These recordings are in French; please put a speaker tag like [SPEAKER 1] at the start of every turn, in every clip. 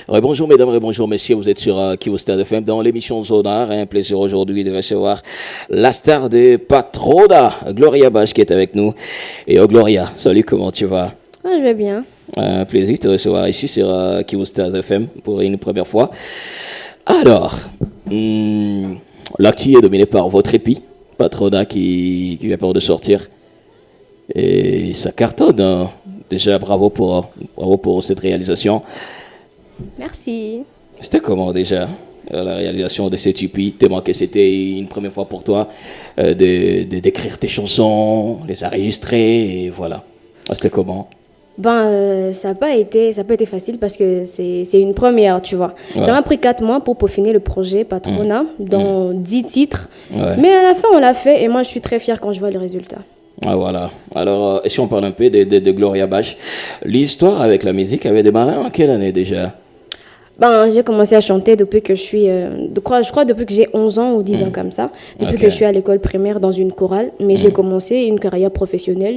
[SPEAKER 1] Bonjour mesdames, bonjour messieurs, vous êtes sur Kivu Stade FM dans l'émission Zonar. Un plaisir aujourd'hui de recevoir la star de Patrona, Gloria Bach qui est avec nous. Et Gloria, salut, comment tu vas?
[SPEAKER 2] Je vais bien.
[SPEAKER 1] Un plaisir de te recevoir ici sur Kivu Stade FM pour une première fois. Alors, l'actu est dominé par votre épi, Patrona qui vient pas de sortir. Et ça cartonne, hein. Déjà bravo pour cette réalisation.
[SPEAKER 2] Merci.
[SPEAKER 1] C'était comment déjà la réalisation de cette EP? Tellement que c'était une première fois pour toi d'écrire tes chansons, les enregistrer et voilà. C'était comment?
[SPEAKER 2] Ça n'a pas été facile parce que c'est une première, tu vois. Ouais. Ça m'a pris 4 mois pour peaufiner le projet Patrona dans 10 titres. Ouais. Mais à la fin, on l'a fait et moi, je suis très fière quand je vois le résultat.
[SPEAKER 1] Ah voilà. Alors, si on parle un peu de Gloria Bach, l'histoire avec la musique avait démarré en quelle année déjà?
[SPEAKER 2] J'ai commencé à chanter depuis que je crois depuis que j'ai 11 ans ou 10 ans comme ça. Depuis que je suis à l'école primaire dans une chorale. Mais j'ai commencé une carrière professionnelle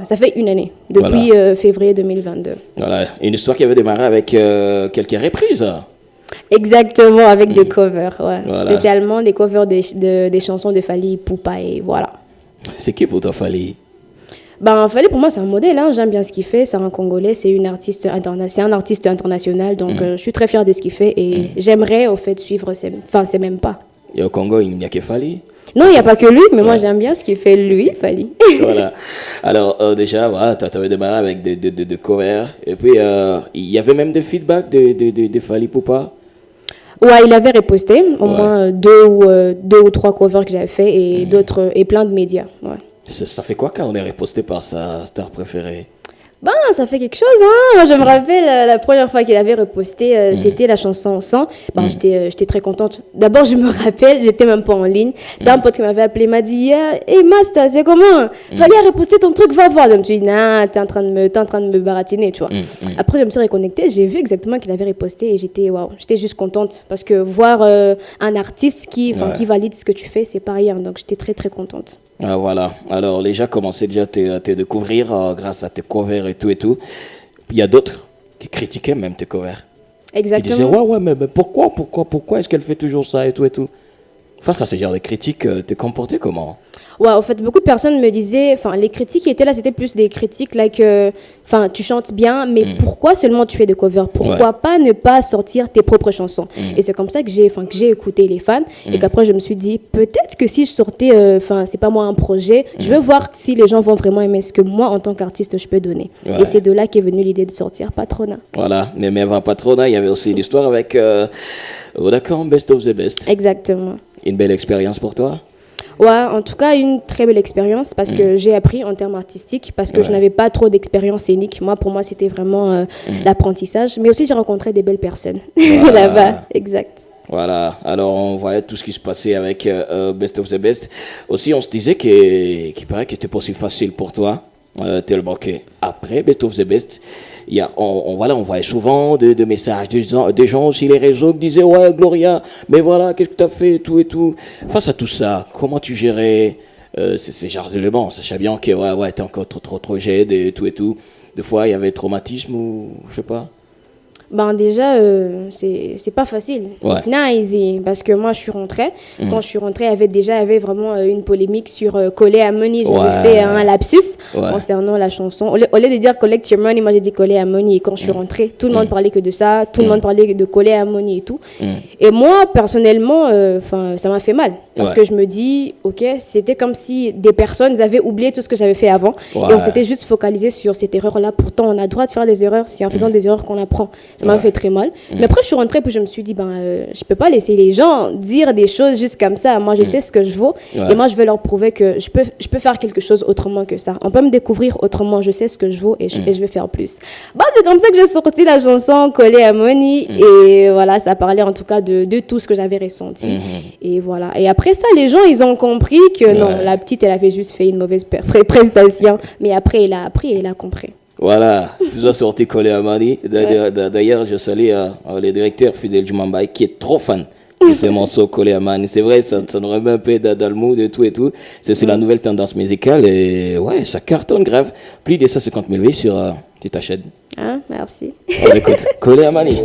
[SPEAKER 2] ça fait une année, depuis février 2022. Voilà,
[SPEAKER 1] une histoire qui avait démarré avec quelques reprises.
[SPEAKER 2] Exactement, avec des covers, ouais. Voilà. Spécialement des covers des chansons de Fally Ipupa et voilà.
[SPEAKER 1] C'est qui pour toi Fally?
[SPEAKER 2] Fally pour moi c'est un modèle, hein. J'aime bien ce qu'il fait, c'est un Congolais, c'est un artiste international, donc je suis très fière de ce qu'il fait et j'aimerais au fait suivre ses mêmes pas.
[SPEAKER 1] Et au Congo il n'y a que Fally?
[SPEAKER 2] Non, il n'y a pas que lui, mais moi j'aime bien ce qu'il fait lui, Fally.
[SPEAKER 1] Voilà. Alors déjà, voilà, tu avais démarré avec des covers et puis il y avait même des feedbacks de Fally Ipupa.
[SPEAKER 2] Ouais, il avait reposté au moins 2 ou 3 covers que j'avais fait et d'autres et plein de médias. Ouais.
[SPEAKER 1] Ça fait quoi quand on est reposté par sa star préférée?
[SPEAKER 2] Ça fait quelque chose, hein. Moi, je me rappelle la première fois qu'il avait reposté, c'était la chanson 100. J'étais très contente. D'abord, je me rappelle, j'étais même pas en ligne. C'est un pote qui m'avait appelé, m'a dit hey Master, c'est comment? Fallait reposter ton truc, va voir. Je me suis dit, nah, t'es en train de me baratiner, tu vois. Après, je me suis reconnectée, j'ai vu exactement qu'il avait reposté et j'étais juste contente. Parce que voir un artiste qui valide ce que tu fais, c'est pas rien. Donc, j'étais très, très contente.
[SPEAKER 1] Ah, voilà. Alors, les gens commençaient déjà à te découvrir grâce à tes covers et tout. Il y a d'autres qui critiquaient même tes covers.
[SPEAKER 2] Exactement.
[SPEAKER 1] Qui disaient, mais pourquoi est-ce qu'elle fait toujours ça et tout. Face à ce genre de critiques, t'es comporté comment?
[SPEAKER 2] Ouais, en fait, beaucoup de personnes me disaient, les critiques qui étaient là, c'était plus des critiques tu chantes bien, mais pourquoi seulement tu fais des covers? Pourquoi pas ne pas sortir tes propres chansons? Et c'est comme ça que j'ai écouté les fans et qu'après je me suis dit, peut-être que si je sortais, c'est pas moi un projet, je veux voir si les gens vont vraiment aimer ce que moi, en tant qu'artiste, je peux donner. Ouais. Et c'est de là qu'est venue l'idée de sortir Patrona.
[SPEAKER 1] Voilà, mais avant Patrona, il y avait aussi l'histoire avec Vodacom Best of the Best.
[SPEAKER 2] Exactement.
[SPEAKER 1] Une belle expérience pour toi?
[SPEAKER 2] Ouais, en tout cas, une très belle expérience parce que j'ai appris en termes artistiques, parce que je n'avais pas trop d'expérience scénique. Pour moi, c'était vraiment l'apprentissage. Mais aussi, j'ai rencontré des belles personnes là-bas. Exact.
[SPEAKER 1] Voilà, alors on voyait tout ce qui se passait avec Best of the Best. Aussi, on se disait qu'il paraît que c'était pas aussi facile pour toi, tellement qu'après Best of the Best, on voyait souvent des messages des gens sur les réseaux qui disaient ouais Gloria, mais voilà, qu'est-ce que tu as fait, tout et tout. Face à tout ça, comment tu gérais ces genres d'éléments? Sachant bien que t'es encore trop jeune et tout. Des fois, il y avait traumatisme ou je sais pas.
[SPEAKER 2] Déjà, c'est pas facile.
[SPEAKER 1] Ouais.
[SPEAKER 2] Not easy, parce que moi, je suis rentrée. Quand je suis rentrée, il y avait vraiment une polémique sur Coller Harmony. J'avais fait un lapsus concernant la chanson. Au lieu de dire Collect Your Money, moi, j'ai dit Coller Harmony. Et quand je suis rentrée, tout le monde parlait que de ça. Tout le monde parlait de Coller Harmony et tout. Et moi, personnellement, ça m'a fait mal. Parce que je me dis, OK, c'était comme si des personnes avaient oublié tout ce que j'avais fait avant. Et on s'était juste focalisé sur cette erreur-là. Pourtant, on a le droit de faire des erreurs. C'est en faisant des erreurs qu'on apprend. Ça m'a fait très mal. Mais après, je suis rentrée, puis je me suis dit, je peux pas laisser les gens dire des choses juste comme ça. Moi, je sais ce que je vaux. Et moi, je vais leur prouver que je peux faire quelque chose autrement que ça. On peut me découvrir autrement. Je sais ce que je vaux et je vais faire plus. C'est comme ça que j'ai sorti la chanson Coller Harmony. Et voilà, ça parlait en tout cas de tout ce que j'avais ressenti. Et voilà. Et après ça, les gens, ils ont compris que non, la petite, elle avait juste fait une mauvaise prestation. Mais après, elle a appris et elle a compris.
[SPEAKER 1] Voilà, tout a sorti Coller Harmony. D'ailleurs, je salue le directeur Fidel Jumambaï qui est trop fan de ce morceau Coller Harmony. C'est vrai, ça nous remet un peu dans le mood et tout. C'est la nouvelle tendance musicale et ouais, ça cartonne grave. Plus de 150 000 vues sur tu t'achètes
[SPEAKER 2] Hein, merci.
[SPEAKER 1] On écoute. Collé Amani.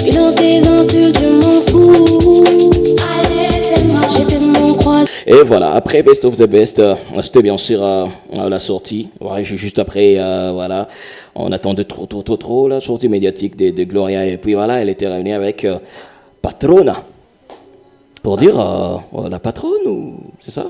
[SPEAKER 3] Tu lances des insultes, je m'en fous. J'ai tellement croisé.
[SPEAKER 1] Et voilà, après Best of the Best, c'était bien sûr la sortie. Ouais, juste après, voilà, on attendait trop la sortie médiatique de Gloria. Et puis voilà, elle était réunie avec Patrona. Pour dire la patronne, ou c'est ça?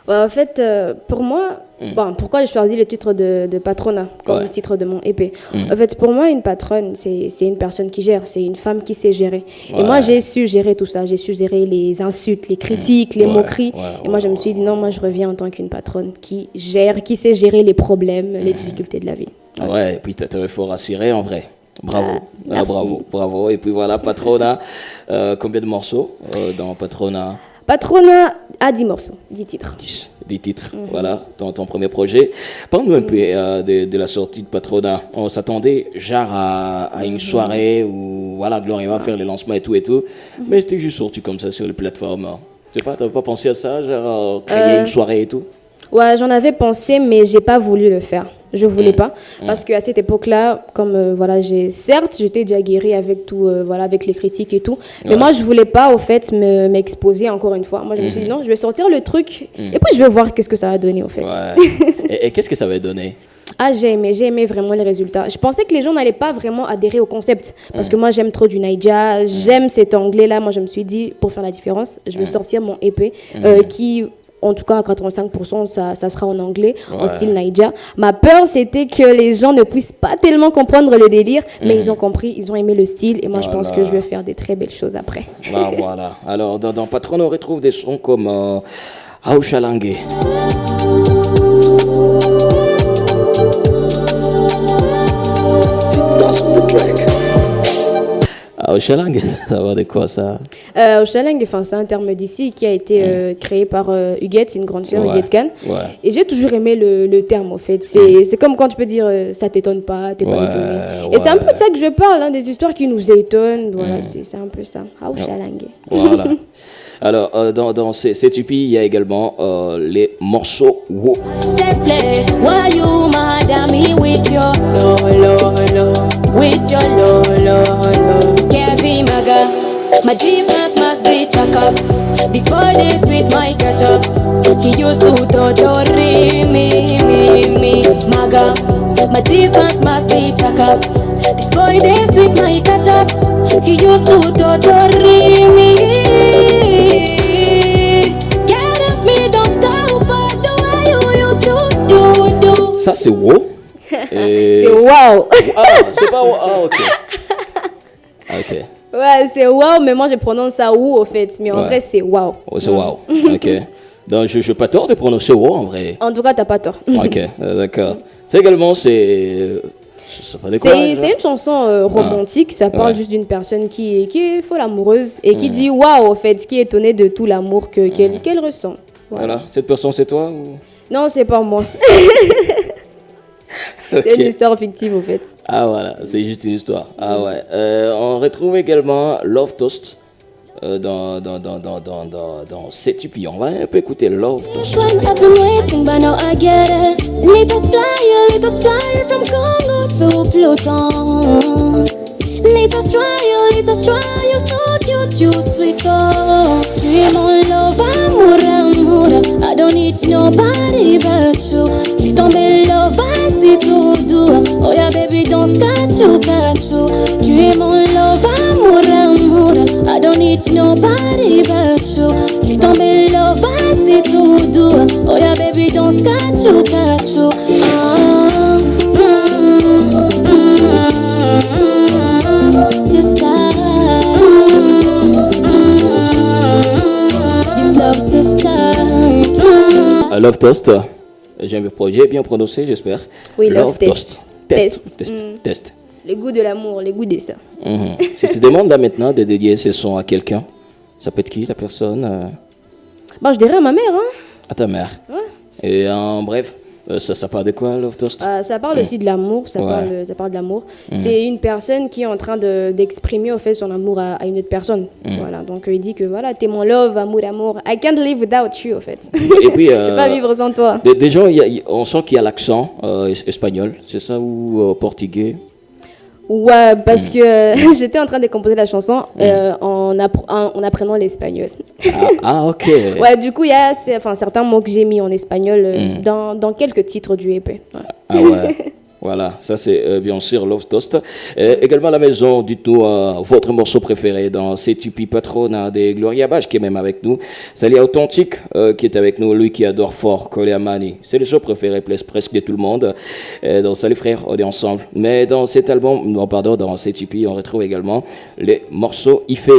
[SPEAKER 2] Ouais, en fait, pour moi, bon, pourquoi j'ai choisi le titre de Patrona comme titre de mon EP? En fait, pour moi, une patronne, c'est une personne qui gère, c'est une femme qui sait gérer. Et moi, j'ai su gérer tout ça. J'ai su gérer les insultes, les critiques, les moqueries. Et moi, je me suis dit, non, moi, je reviens en tant qu'une patronne qui gère, qui sait gérer les problèmes, les difficultés de la vie.
[SPEAKER 1] Ouais, et puis tu t'avais fort rassuré en vrai. Bravo,
[SPEAKER 2] merci.
[SPEAKER 1] bravo. Et puis voilà, Patrona, combien de morceaux dans Patrona?
[SPEAKER 2] Patrona a 10 morceaux, 10 titres.
[SPEAKER 1] 10 titres, voilà, ton premier projet. Parle-nous un peu de la sortie de Patrona. On s'attendait genre à une soirée où voilà, Gloria va faire les lancements et tout. Mais c'était juste sorti comme ça sur les plateformes. Tu sais pas, t'avais pas pensé à ça, genre créer une soirée et tout?
[SPEAKER 2] Ouais, j'en avais pensé, mais j'ai pas voulu le faire. Je voulais pas, parce qu'à cette époque-là, comme voilà, certes, j'étais déjà guérie avec tout, voilà, avec les critiques et tout, mais moi, je voulais pas, au fait, m'exposer encore une fois. Moi, je me suis dit non, je vais sortir le truc, et puis je vais voir qu'est-ce que ça va donner, au fait.
[SPEAKER 1] Ouais. et qu'est-ce que ça va donner?
[SPEAKER 2] Ah, j'ai aimé vraiment les résultats. Je pensais que les gens n'allaient pas vraiment adhérer au concept, parce que moi, j'aime trop du Naija, j'aime cet anglais-là. Moi, je me suis dit, pour faire la différence, je vais sortir mon EP qui... En tout cas, à 85%, ça sera en anglais, en style Naija. Ma peur, c'était que les gens ne puissent pas tellement comprendre le délire, mais ils ont compris, ils ont aimé le style. Et moi, je pense que je vais faire des très belles choses après.
[SPEAKER 1] Voilà. Alors, dans Patron, on retrouve des sons comme Aouchalangue. Aouchalangue, ça va de quoi ça?
[SPEAKER 2] Aouchalangue, c'est un terme d'ici qui a été créé par Huguette, une grande sœur, Huguette Khan. Et j'ai toujours aimé le terme, en fait. C'est comme quand tu peux dire ça t'étonne pas, t'es pas étonné. Et c'est un peu de ça que je parle, des histoires qui nous étonnent. Voilà, c'est un peu ça. Aouchalangue.
[SPEAKER 1] Voilà. Alors, dans cet EP, il y a également les morceaux Wo.
[SPEAKER 3] Why you mad at me with your with your Kevin Maga, my defense must be chuck up. This boy is sweet, my ketchup. He used to torture me, Maga. My defense must be chuck up. This boy is sweet, my ketchup. He used to torture me. Get off me, don't stop, but the way you used to do.
[SPEAKER 1] Ça, c'est Wo.
[SPEAKER 2] C'est wow.
[SPEAKER 1] C'est pas Wo. Ah, ok. Ok.
[SPEAKER 2] Ouais, c'est wow, mais moi je prononce ça ou au fait. Mais en vrai, c'est wow.
[SPEAKER 1] Oh, c'est wow. Ok. Donc, je n'ai pas tort de prononcer Wo en vrai.
[SPEAKER 2] En tout cas, t'as pas tort.
[SPEAKER 1] Ok, d'accord. C'est également, c'est
[SPEAKER 2] une chanson romantique. Ça parle juste d'une personne qui est folle amoureuse et qui dit waouh, en fait, qui est étonnée de tout l'amour qu'elle ressent.
[SPEAKER 1] Voilà. Cette personne, c'est toi ou...
[SPEAKER 2] Non, c'est pas moi.
[SPEAKER 1] Okay.
[SPEAKER 2] C'est une histoire fictive, en fait.
[SPEAKER 1] Ah, voilà, c'est juste une histoire. Ah, ouais. On retrouve également Love Toast dans cet EP. On va un peu écouter Love Toast.
[SPEAKER 3] I've been waiting, but now I get it. Latest flyer from Congo to Pluton. Latest trial, so cute, you sweet girl. Dream on love, amour. I don't need nobody but you. Tu tombes love, c'est tout doux. Oh yeah, baby, don't catch you. Tu es mon love, amour. I don't need nobody but you. Tu tombes love, c'est tout doux. Oh yeah, baby, don't catch you.
[SPEAKER 1] Love Toast, j'ai un projet bien prononcé, j'espère.
[SPEAKER 2] Oui, Love Toast.
[SPEAKER 1] Test.
[SPEAKER 2] Le goût de l'amour, le goût de ça.
[SPEAKER 1] Si tu demandes là maintenant de dédier ce son à quelqu'un, ça peut être qui la personne?
[SPEAKER 2] Bon, je dirais à ma mère. Hein.
[SPEAKER 1] À ta mère.
[SPEAKER 2] Ouais.
[SPEAKER 1] Et bref, Ça parle de quoi, Love Toast?
[SPEAKER 2] Ça parle aussi de l'amour, ça parle de l'amour. C'est une personne qui est en train d'exprimer au fait son amour à une autre personne. Voilà, donc il dit que voilà, t'es mon love, amour. I can't live without you, au fait.
[SPEAKER 1] Et puis,
[SPEAKER 2] je peux pas vivre sans toi.
[SPEAKER 1] Des gens, on sent qu'il y a l'accent espagnol, c'est ça, ou portugais?
[SPEAKER 2] Ouais, parce que j'étais en train de composer la chanson en apprenant l'espagnol.
[SPEAKER 1] Ok.
[SPEAKER 2] Ouais, du coup, il y a certains mots que j'ai mis en espagnol dans quelques titres du EP. Ouais.
[SPEAKER 1] Ah ouais. Voilà, ça c'est bien sûr Love Toast. Également à la maison, dites-nous votre morceau préféré dans C2P Patrona de Gloria Bach qui est même avec nous. Salut Authentique qui est avec nous, lui qui adore fort Kole Amani. C'est le show préféré presque de tout le monde. Donc salut frère, on est ensemble. Mais dans cet album, dans C2P, on retrouve également les morceaux Ife,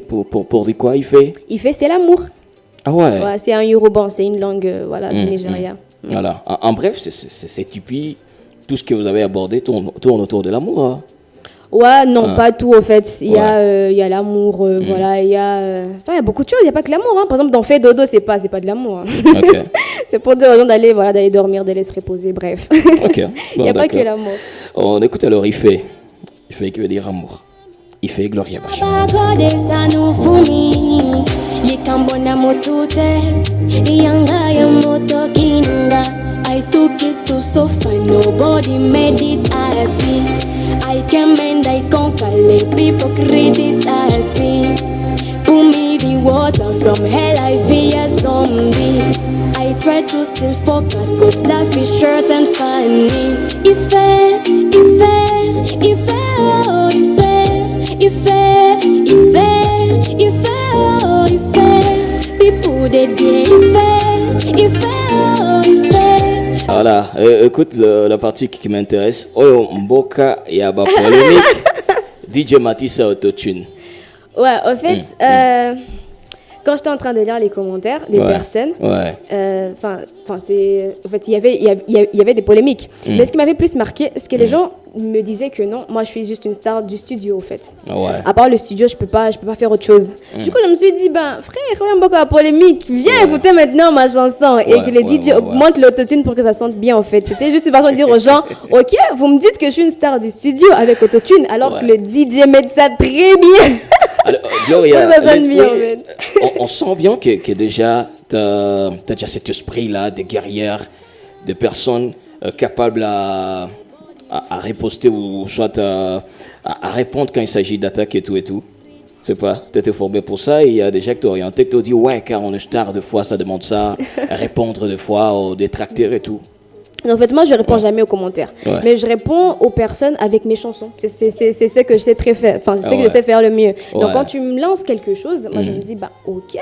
[SPEAKER 1] pour dire quoi Ife?
[SPEAKER 2] Ife, c'est l'amour.
[SPEAKER 1] Ah ouais.
[SPEAKER 2] Ouais, c'est un Yoruban, c'est une langue du Nigeria.
[SPEAKER 1] Voilà, en bref, c'est C2P. Tout ce que vous avez abordé tourne autour de l'amour. Hein.
[SPEAKER 2] Ouais, non, pas tout, en fait. Il y a l'amour, voilà. Il y a beaucoup de choses. Il n'y a pas que l'amour. Hein. Par exemple, dans Fait dodo, c'est pas de l'amour. Hein. Okay. C'est pour dire aux gens d'aller dormir, d'aller se reposer, bref.
[SPEAKER 1] Okay. Bon,
[SPEAKER 2] il n'y a pas que l'amour.
[SPEAKER 1] On écoute alors Ife qui veut dire amour. Ife Gloria Bach.
[SPEAKER 3] I took it to so far, nobody made it as me. I came and I conquer, let people criticize me. Pour me the water from hell, I be a zombie. I try to still focus, cause life is short and funny. Ife, oh, Ife. People they Ife, oh,
[SPEAKER 1] Voilà, écoute la partie qui m'intéresse. Oyo Mboka Yaba polémique. DJ Matissa Autotune.
[SPEAKER 2] Ouais, en fait, quand j'étais en train de lire les commentaires des personnes, en fait, il y avait des polémiques. Mais ce qui m'avait plus marqué, c'est que les gens me disaient que non, moi je suis juste une star du studio, en fait. À part le studio, je peux pas faire autre chose. Du coup, je me suis dit, frère, regarde beaucoup la polémique, viens écouter maintenant ma chanson et que les DJ augmentent l'autotune pour que ça sente bien, en fait. C'était juste une façon de dire aux gens, ok, vous me dites que je suis une star du studio avec autotune, alors que le DJ met ça très bien.
[SPEAKER 1] Alors, Gloria, on sent bien que déjà, tu as déjà cet esprit-là de guerrière, de personnes capables à riposter ou soit à répondre quand il s'agit d'attaque et tout. C'est pas, tu étais formé pour ça et il y a des gens qui t'orientent, qui t'ont dit ouais, car on est star de fois, ça demande ça, répondre de fois aux détracteurs et tout.
[SPEAKER 2] En fait, moi, je ne réponds jamais aux commentaires. Mais je réponds aux personnes avec mes chansons. C'est ce que je sais très faire. Enfin, c'est ce que je sais faire le mieux. Donc, quand tu me lances quelque chose, moi, je me dis, ok.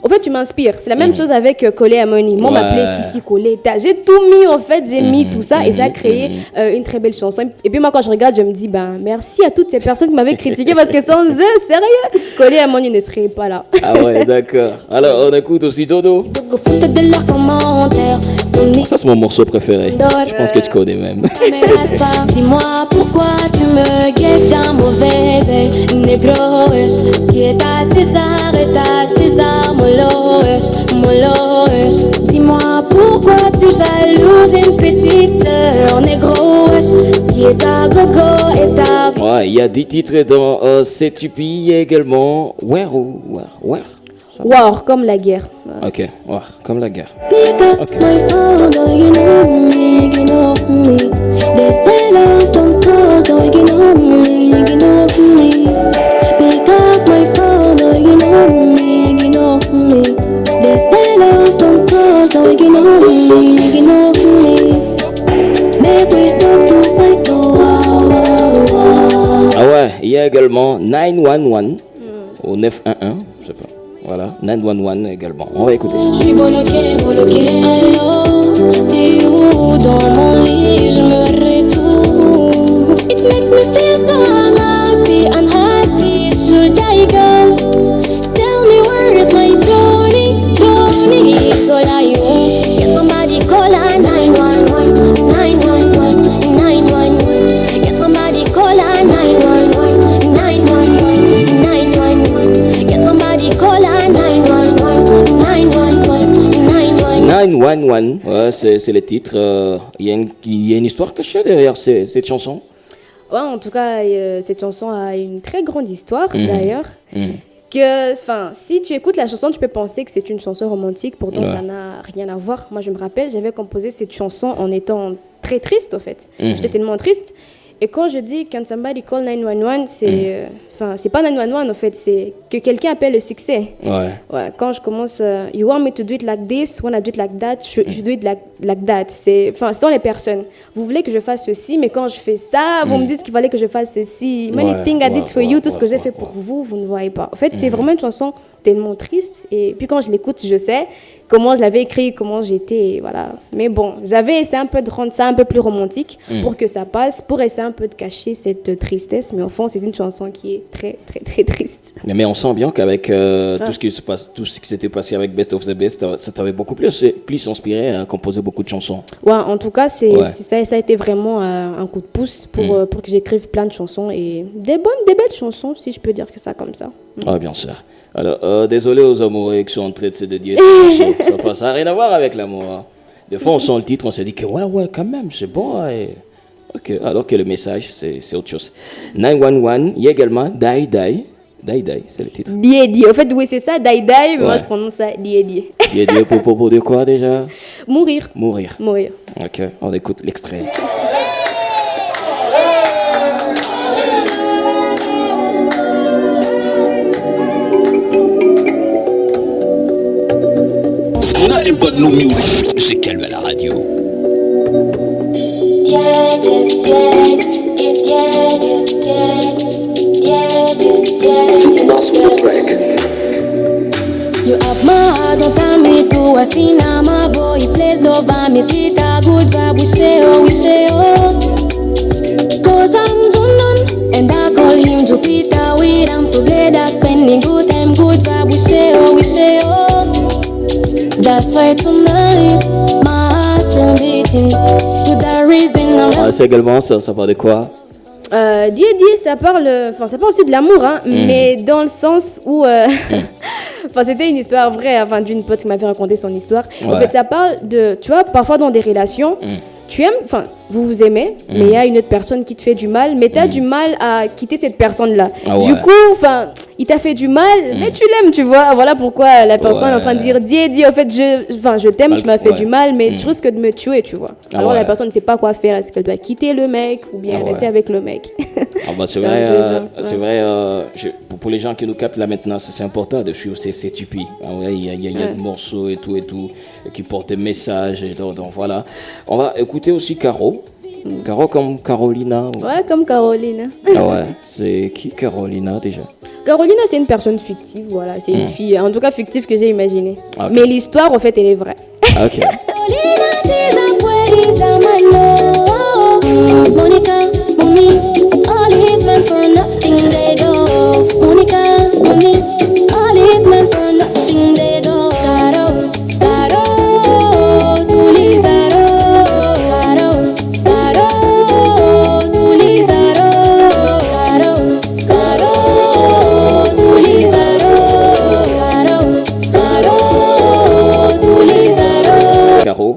[SPEAKER 2] En fait, tu m'inspires. C'est la même chose avec Kole Amani. Moi, on m'appelait Sissi Coletta. J'ai tout mis, en fait. J'ai mis tout ça et ça a créé une très belle chanson. Et puis, moi, quand je regarde, je me dis, merci à toutes ces personnes qui m'avaient critiqué parce que sans eux, sérieux, Kole Amani ne serait pas là.
[SPEAKER 1] Ah ouais, d'accord. Alors, on écoute aussi Dodo. Ça, c'est mon morceau préféré. Je pense que tu connais même.
[SPEAKER 3] Dis-moi pourquoi tu me guettes d'un mauvais œil. Négro, ce qui est à César est à César. Molo, dis-moi pourquoi tu jalouses une petite sœur. Négro, ce qui est à gogo est à...
[SPEAKER 1] Ouais, il y a 10 titres dans C2P également.
[SPEAKER 2] War, comme la guerre.
[SPEAKER 1] Ok, War, comme la guerre.
[SPEAKER 3] Pick up my phone, do you know me, you know me. They say love don't cost, do you know me, you know me. Pick up my phone, do you know me, you know me. They say love don't cost, do you know me, you know me. Make we stop to fight,
[SPEAKER 1] Ah ouais, il y a également 911 au 911, je sais pas. Voilà, 911 également. On va écouter.
[SPEAKER 3] Je suis bloqué, t'es où dans mon lit, je me retourne. It makes me feel so unhappy, should I go? Tell me where is my Johnny, so I won't. Get somebody call a 911, 911, 911. Get somebody call a 911, 911, 911. Get somebody call a 911, 911, 911.
[SPEAKER 1] 911, ouais, c'est le titre. Il y a une histoire cachée derrière cette chanson.
[SPEAKER 2] Ouais, en tout cas, cette chanson a une très grande histoire, d'ailleurs. Que, si tu écoutes la chanson, tu peux penser que c'est une chanson romantique, pourtant ça n'a rien à voir. Moi, je me rappelle, j'avais composé cette chanson en étant très triste, en fait. J'étais tellement triste. Et quand je dis Can somebody call 911, c'est pas 911 en fait, c'est que quelqu'un appelle le succès. Ouais, quand je commence, you want me to do it like this, when I do it like that, je do it like that. Ce sont les personnes. Vous voulez que je fasse ceci, mais quand je fais ça, vous me dites qu'il fallait que je fasse ceci. Many things I did for you, tout ce que j'ai fait pour vous, vous ne voyez pas. En fait, c'est vraiment une chanson tellement triste. Et puis quand je l'écoute, je sais comment je l'avais écrit, comment j'étais, voilà. Mais bon, j'avais essayé un peu de rendre ça un peu plus romantique pour que ça passe, pour essayer un peu de cacher cette tristesse. Mais au fond, c'est une chanson qui est très, très, très triste.
[SPEAKER 1] Mais on sent bien qu'avec tout ce qui s'était passé avec Best of the Best, ça t'avait beaucoup plus inspiré à composer beaucoup de chansons.
[SPEAKER 2] Ouais, en tout cas, ça a été vraiment un coup de pouce pour que j'écrive plein de chansons et des belles chansons, si je peux dire que ça comme ça.
[SPEAKER 1] Ah, bien sûr. Alors, désolé aux amoureux qui sont en train de se dédier. Ça n'a rien à voir avec l'amour. Hein. Des fois, on sent le titre, on se dit que ouais, quand même, c'est bon. Et... Ok, alors que le message, c'est autre chose. 911, il y a également Die Die. Die Die, c'est le titre.
[SPEAKER 2] Die. En fait, oui, c'est ça, Die Die, mais moi je prononce ça Die.
[SPEAKER 1] Die pour dire quoi déjà?
[SPEAKER 2] Mourir.
[SPEAKER 1] Ok, on écoute l'extrait.
[SPEAKER 4] Nothing but new music. C'est calme à la radio.
[SPEAKER 3] You have my heart, don't tell me to a cinema boy. Plays love and me split a good vibe. We share. Cause I'm John and I call him Jupiter. We am together spending good time, good vibe. We share. That's why tonight my heart's still beating. With the reason I'm
[SPEAKER 1] c'est également, ça parle de quoi?
[SPEAKER 2] Die, ça parle aussi de l'amour, hein, mais dans le sens où... c'était une histoire vraie, d'une pote qui m'avait raconté son histoire. En fait, ça parle de... Tu vois, parfois dans des relations, tu aimes... vous vous aimez, mais il y a une autre personne qui te fait du mal, mais tu as du mal à quitter cette personne-là. Du coup, il t'a fait du mal, mais tu l'aimes, tu vois. Voilà pourquoi la personne est en train de dire Die, en fait, je t'aime, tu m'as fait du mal, mais tu risques de me tuer, tu vois. Alors la personne ne sait pas quoi faire. Est-ce qu'elle doit quitter le mec ou bien rester avec le mec?
[SPEAKER 1] C'est vrai, pour les gens qui nous captent là maintenant, c'est important de suivre ces tipis. Il y a des morceaux et tout qui portent des messages. Donc voilà. On va écouter aussi Caro. Caro comme Carolina.
[SPEAKER 2] Ouais, comme Carolina.
[SPEAKER 1] Ah ouais, c'est qui Carolina déjà?
[SPEAKER 2] Carolina, c'est une personne fictive, voilà. C'est une fille, en tout cas fictive que j'ai imaginée.
[SPEAKER 1] Okay.
[SPEAKER 2] Mais l'histoire, en fait, elle est vraie.
[SPEAKER 1] Ok.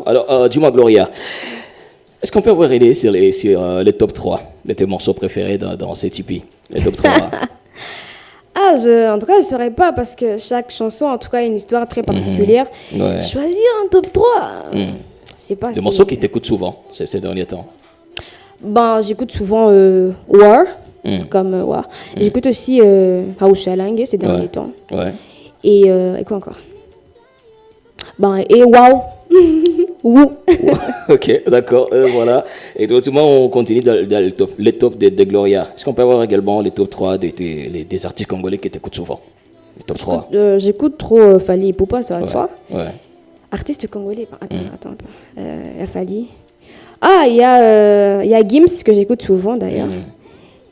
[SPEAKER 1] Alors, dis-moi, Gloria, est-ce qu'on peut avoir aidé sur les top 3 de tes morceaux préférés dans ces tipis? Les top 3.
[SPEAKER 2] En tout cas, je ne saurais pas parce que chaque chanson, en tout cas, a une histoire très particulière. Choisir un top 3, je sais pas.
[SPEAKER 1] Des morceaux qui t'écoutent souvent ces derniers temps?
[SPEAKER 2] J'écoute souvent War, comme War. J'écoute aussi Haushalange ces derniers temps.
[SPEAKER 1] Ouais.
[SPEAKER 2] Et quoi encore? Et Wow. Wou.
[SPEAKER 1] Ok, d'accord, voilà. Et tout le monde, on continue dans les top de Gloria. Est-ce qu'on peut avoir également les top 3 des artistes congolais qui t'écoutent souvent? Les top 3.
[SPEAKER 2] J'écoute trop Fally Ipupa, ça va de soi.
[SPEAKER 1] Ouais.
[SPEAKER 2] Artiste congolais, attends. Il y a Fally. Il y a Gims que j'écoute souvent d'ailleurs.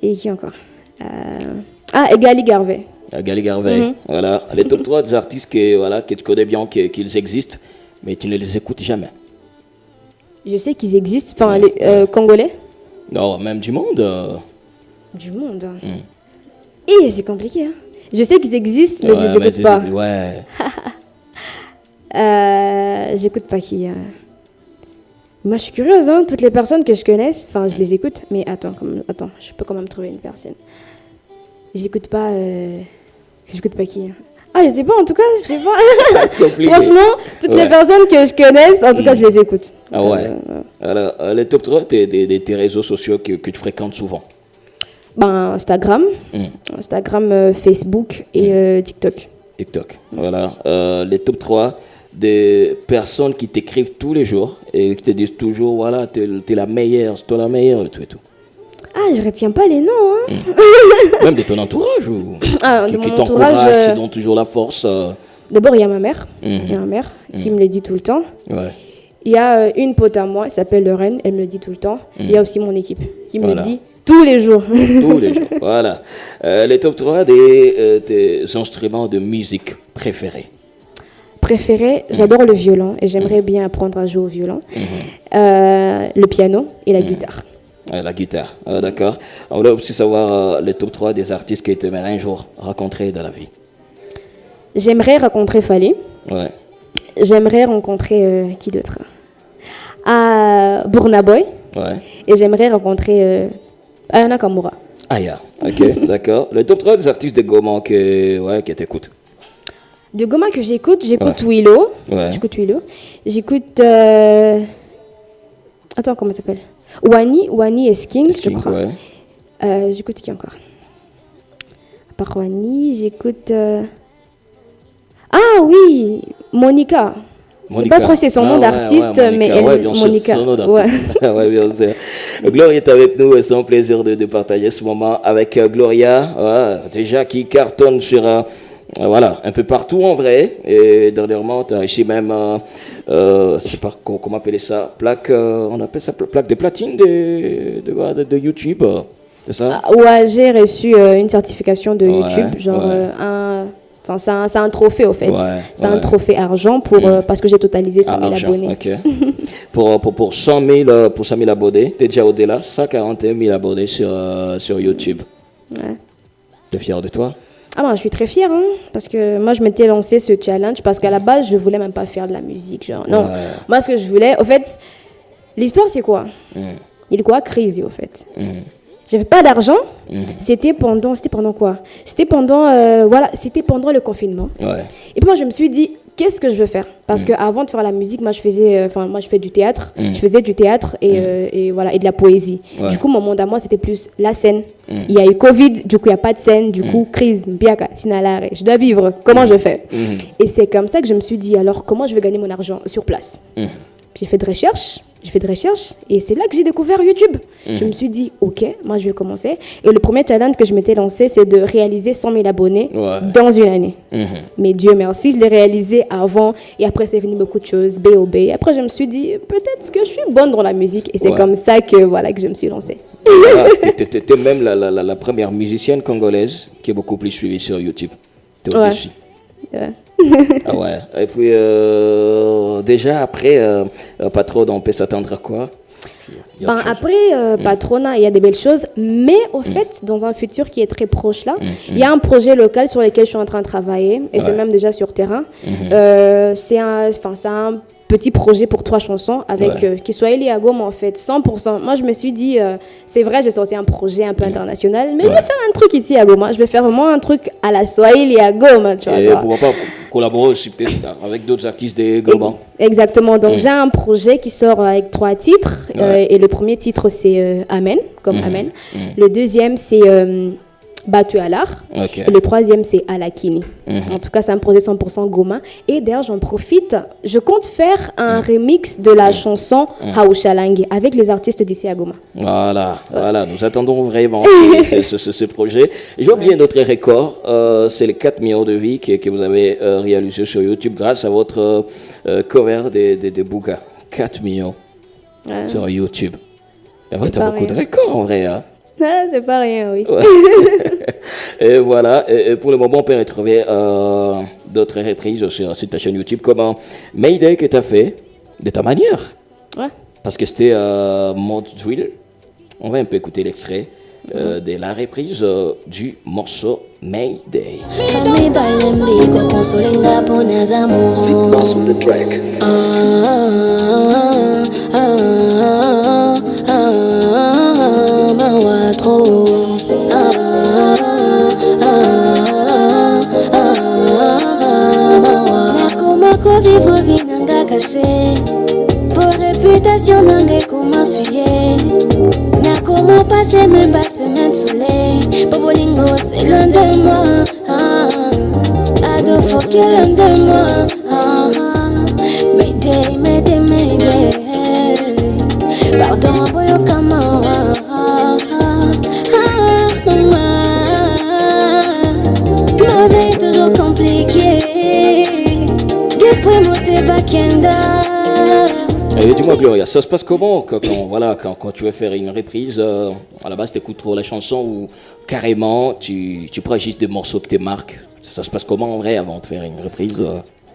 [SPEAKER 2] Et qui encore? Et Gali Garvey.
[SPEAKER 1] Gali Garvey, voilà. Les top 3 des artistes que tu connais bien, qu'ils existent, mais tu ne les écoutes jamais.
[SPEAKER 2] Je sais qu'ils existent, les Congolais.
[SPEAKER 1] Non, même du monde.
[SPEAKER 2] Du monde. C'est compliqué. Hein. Je sais qu'ils existent, mais je ne les écoute pas.
[SPEAKER 1] Ouais.
[SPEAKER 2] J'écoute pas qui. Moi, je suis curieuse, hein. Toutes les personnes que je connaisse, enfin, je les écoute. Mais attends, je peux quand même trouver une personne. J'écoute pas qui. Ah, je sais pas, en tout cas, je sais pas. Franchement, toutes les personnes que je connaisse, en tout cas, je les écoute.
[SPEAKER 1] Ah ouais. Alors, les top 3 tes réseaux sociaux que tu fréquentes souvent.
[SPEAKER 2] Ben, Instagram, Facebook et TikTok.
[SPEAKER 1] TikTok, voilà. Les top 3 des personnes qui t'écrivent tous les jours et qui te disent toujours, voilà, t'es la meilleure, c'est toi la meilleure et tout et tout.
[SPEAKER 2] Ah, je retiens pas les noms, hein.
[SPEAKER 1] Même de ton entourage ou
[SPEAKER 2] de
[SPEAKER 1] qui
[SPEAKER 2] mon
[SPEAKER 1] t'encourage,
[SPEAKER 2] entourage.
[SPEAKER 1] qui donnent toujours la force.
[SPEAKER 2] D'abord, il y a ma mère. Il y a ma mère qui me le dit tout le temps.
[SPEAKER 1] Ouais.
[SPEAKER 2] Il y a une pote à moi, elle s'appelle Lorraine, elle me le dit tout le temps. Il y a aussi mon équipe qui me
[SPEAKER 1] Voilà.
[SPEAKER 2] le dit tous les jours.
[SPEAKER 1] Tous les jours, voilà. Les top 3 des instruments de musique préférés.
[SPEAKER 2] Préféré, j'adore le violon et j'aimerais bien apprendre à jouer au violon. Le piano et la guitare.
[SPEAKER 1] La guitare, d'accord. On voulait aussi savoir les top 3 des artistes que tu aimerais un jour rencontrer dans la vie.
[SPEAKER 2] J'aimerais rencontrer Fally.
[SPEAKER 1] Ouais.
[SPEAKER 2] J'aimerais rencontrer qui d'autre? Burna Boy.
[SPEAKER 1] Ouais.
[SPEAKER 2] Et j'aimerais rencontrer Aya Nakamura.
[SPEAKER 1] Ah, yeah. Ok, d'accord. Le top 3 des artistes de Goma que t'écoutes.
[SPEAKER 2] De Goma que j'écoute
[SPEAKER 1] Ouais.
[SPEAKER 2] Willow.
[SPEAKER 1] Ouais.
[SPEAKER 2] J'écoute Willow. J'écoute... Attends, comment ça s'appelle? Wani et Sking, je crois.
[SPEAKER 1] Ouais.
[SPEAKER 2] J'écoute qui encore? À part Wani, j'écoute... Ah oui, Monica. Je sais pas trop c'est son nom d'artiste, mais elle,
[SPEAKER 1] bien sûr,
[SPEAKER 2] Monica.
[SPEAKER 1] son nom d'artiste. Ouais, bien sûr. Gloria est avec nous et c'est un plaisir de partager ce moment avec Gloria, déjà qui cartonne sur voilà, un peu partout en vrai. Et dernièrement, tu as réussi même, je sais pas comment appeler ça, plaque, on appelle ça plaque de platine de YouTube. C'est ça?
[SPEAKER 2] Ouais, j'ai reçu une certification de YouTube, genre Enfin, c'est un trophée, au fait. C'est un trophée argent parce que j'ai totalisé 100 000 abonnés.
[SPEAKER 1] Ok. pour 100 000 abonnés, tu es déjà au-delà, 141 000 abonnés sur YouTube.
[SPEAKER 2] Ouais.
[SPEAKER 1] Tu es fier de toi?
[SPEAKER 2] Ah ben, je suis très fière, hein, parce que moi, je m'étais lancé ce challenge parce qu'à la base, je voulais même pas faire de la musique. Genre. Non, moi, ce que je voulais... Au fait, l'histoire, c'est quoi? Il est quoi? Crazy, au fait. J'avais pas d'argent. C'était pendant quoi? C'était pendant le confinement. Ouais. Et puis moi je me suis dit qu'est-ce que je veux faire? Parce que avant de faire la musique, moi je fais du théâtre. Je faisais du théâtre et voilà et de la poésie. Ouais. Du coup mon monde à moi c'était plus la scène. Il y a eu Covid, du coup il y a pas de scène, du coup crise, mbiaka, sinalare. Je dois vivre. Comment je fais? Et c'est comme ça que je me suis dit alors comment je vais gagner mon argent sur place? J'ai fait des recherches et c'est là que j'ai découvert YouTube. Je me suis dit, ok, moi je vais commencer. Et le premier challenge que je m'étais lancé, c'est de réaliser 100 000 abonnés dans une année. Mais Dieu merci, je l'ai réalisé avant et après c'est venu beaucoup de choses, B.O.B. Et après je me suis dit, peut-être que je suis bonne dans la musique et c'est comme ça que je me suis lancée.
[SPEAKER 1] Voilà, t'es même la première musicienne congolaise qui est beaucoup plus suivie sur YouTube. T'es au-dessus.
[SPEAKER 2] Ouais.
[SPEAKER 1] Ah ouais. Et puis déjà après Patron, on peut s'attendre à quoi?
[SPEAKER 2] Après Patronat, il y a des belles choses, mais au fait, dans un futur qui est très proche là, il y a un projet local sur lequel je suis en train de travailler et c'est même déjà sur terrain. C'est un petit projet pour 3 chansons avec Kiswahili à Goma en fait, 100%. Moi je me suis dit, c'est vrai, j'ai sorti un projet un peu international, mais je vais faire un truc ici à Goma. Je vais faire vraiment un truc à la Swahili à Goma, tu vois.
[SPEAKER 1] Et pourquoi pas collaborer aussi peut-être avec d'autres artistes de Goma.
[SPEAKER 2] Exactement. Donc j'ai un projet qui sort avec 3 titres et le premier titre c'est Amen, comme Amen. Le deuxième c'est Battu à l'art. Et le troisième, c'est Alakini. En tout cas, c'est un projet 100% Goma. Et d'ailleurs, j'en profite. Je compte faire un remix de la chanson Haushalangi avec les artistes d'ici à Goma.
[SPEAKER 1] Voilà. Nous attendons vraiment ce projet. J'ai oublié notre record. C'est les 4 millions de vues que vous avez réalisé sur YouTube grâce à votre cover de Bouga. 4 millions sur YouTube. Tu as beaucoup de records en vrai. Hein?
[SPEAKER 2] Ah, c'est pas rien, oui.
[SPEAKER 1] Ouais. Et voilà, et pour le moment, on peut retrouver d'autres reprises sur ta chaîne YouTube comme Mayday que tu as fait de ta manière.
[SPEAKER 2] Ouais.
[SPEAKER 1] Parce que c'était mode thriller. On va un peu écouter l'extrait. de la reprise du morceau Mayday.
[SPEAKER 3] Famille Balembi, go consolenga pour nos amours.
[SPEAKER 4] Boss on the track.
[SPEAKER 3] Mawa trop. Nakoma vivre vinanga caché. Pour réputation nanga comment suyer. Nakoma passer même pas semaine soleil. Bobolingo c'est loin de moi. Ado faut qu'il loin de moi. Mayday, mayday, mayday. Pardon, boyo kama. Ma vie est toujours compliquée. Depuis mon tébakenda.
[SPEAKER 1] Dis-moi Gloria, ça se passe comment quand tu veux faire une reprise à la base tu écoutes trop la chanson ou carrément tu prends juste des morceaux que tu marques. Ça se passe comment en vrai avant de faire une reprise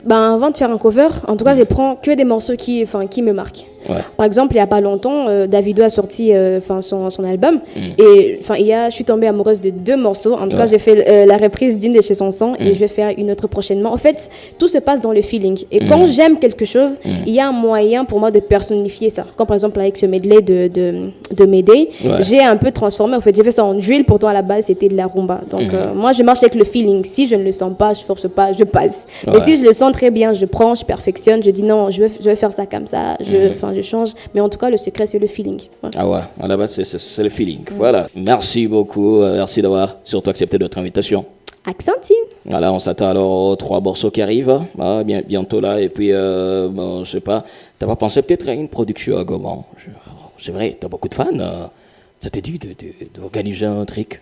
[SPEAKER 2] Ben, avant de faire un cover, en tout cas, je prends que des morceaux qui me marquent.
[SPEAKER 1] Ouais.
[SPEAKER 2] Par exemple, il n'y a pas longtemps, Davido a sorti son album. Et je suis tombée amoureuse de 2 morceaux. En tout cas, j'ai fait la reprise d'une de ses chansons et je vais faire une autre prochainement. En fait, tout se passe dans le feeling. Et quand j'aime quelque chose, il y a un moyen pour moi de personnifier ça. Comme par exemple avec ce medley de Mayday, j'ai un peu transformé. En fait, j'ai fait ça en drill. Pourtant, à la base, c'était de la rumba. Donc, moi, je marche avec le feeling. Si je ne le sens pas, je ne force pas, je passe. Mais si je le sens très bien, je prends, je perfectionne, je dis non, je vais faire ça comme ça. Je change, mais en tout cas le secret c'est le feeling.
[SPEAKER 1] Ah ouais, à la base c'est le feeling. Voilà, merci beaucoup, merci d'avoir surtout accepté notre invitation.
[SPEAKER 2] Accenti.
[SPEAKER 1] Voilà, on s'attend alors aux 3 morceaux qui arrivent, bientôt là, et puis je sais pas, t'as pas pensé peut-être à une production à Goman? C'est vrai, t'as beaucoup de fans, ça t'est dit d'organiser un truc?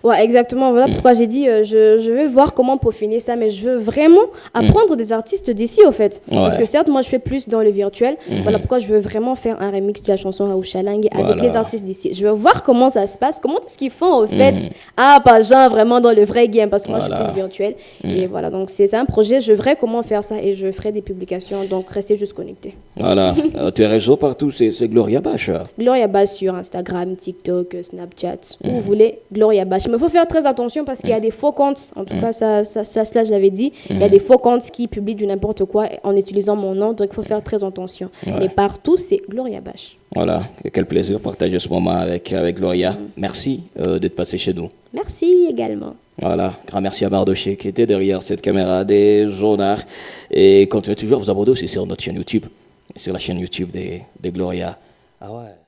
[SPEAKER 2] Ouais, exactement. Voilà pourquoi j'ai dit je vais voir comment peaufiner ça, mais je veux vraiment apprendre des artistes d'ici au fait. Parce que certes, moi je fais plus dans le virtuel. Voilà pourquoi je veux vraiment faire un remix de la chanson Aouchalang avec les artistes d'ici. Je veux voir comment ça se passe, comment est-ce qu'ils font au fait. Pas genre vraiment dans le vrai game parce que moi je suis plus virtuel. Et voilà, donc c'est un projet, je verrai comment faire ça et je ferai des publications. Donc restez juste connectés.
[SPEAKER 1] Voilà, tes réseaux partout, c'est Gloria Bash.
[SPEAKER 2] Gloria Bash sur Instagram, TikTok, Snapchat, où vous voulez, Gloria Bash. Mais il faut faire très attention parce qu'il y a des faux comptes, en tout cas ça je l'avais dit, il y a des faux comptes qui publient du n'importe quoi en utilisant mon nom, donc il faut faire très attention. Mais partout, c'est Gloria Bash.
[SPEAKER 1] Voilà, et quel plaisir de partager ce moment avec Gloria. Merci d'être passé chez nous.
[SPEAKER 2] Merci également.
[SPEAKER 1] Voilà, grand merci à Mardoché qui était derrière cette caméra des Zonards. Et continuez toujours à vous abonner aussi sur notre chaîne YouTube, sur la chaîne YouTube de Gloria. Ah ouais.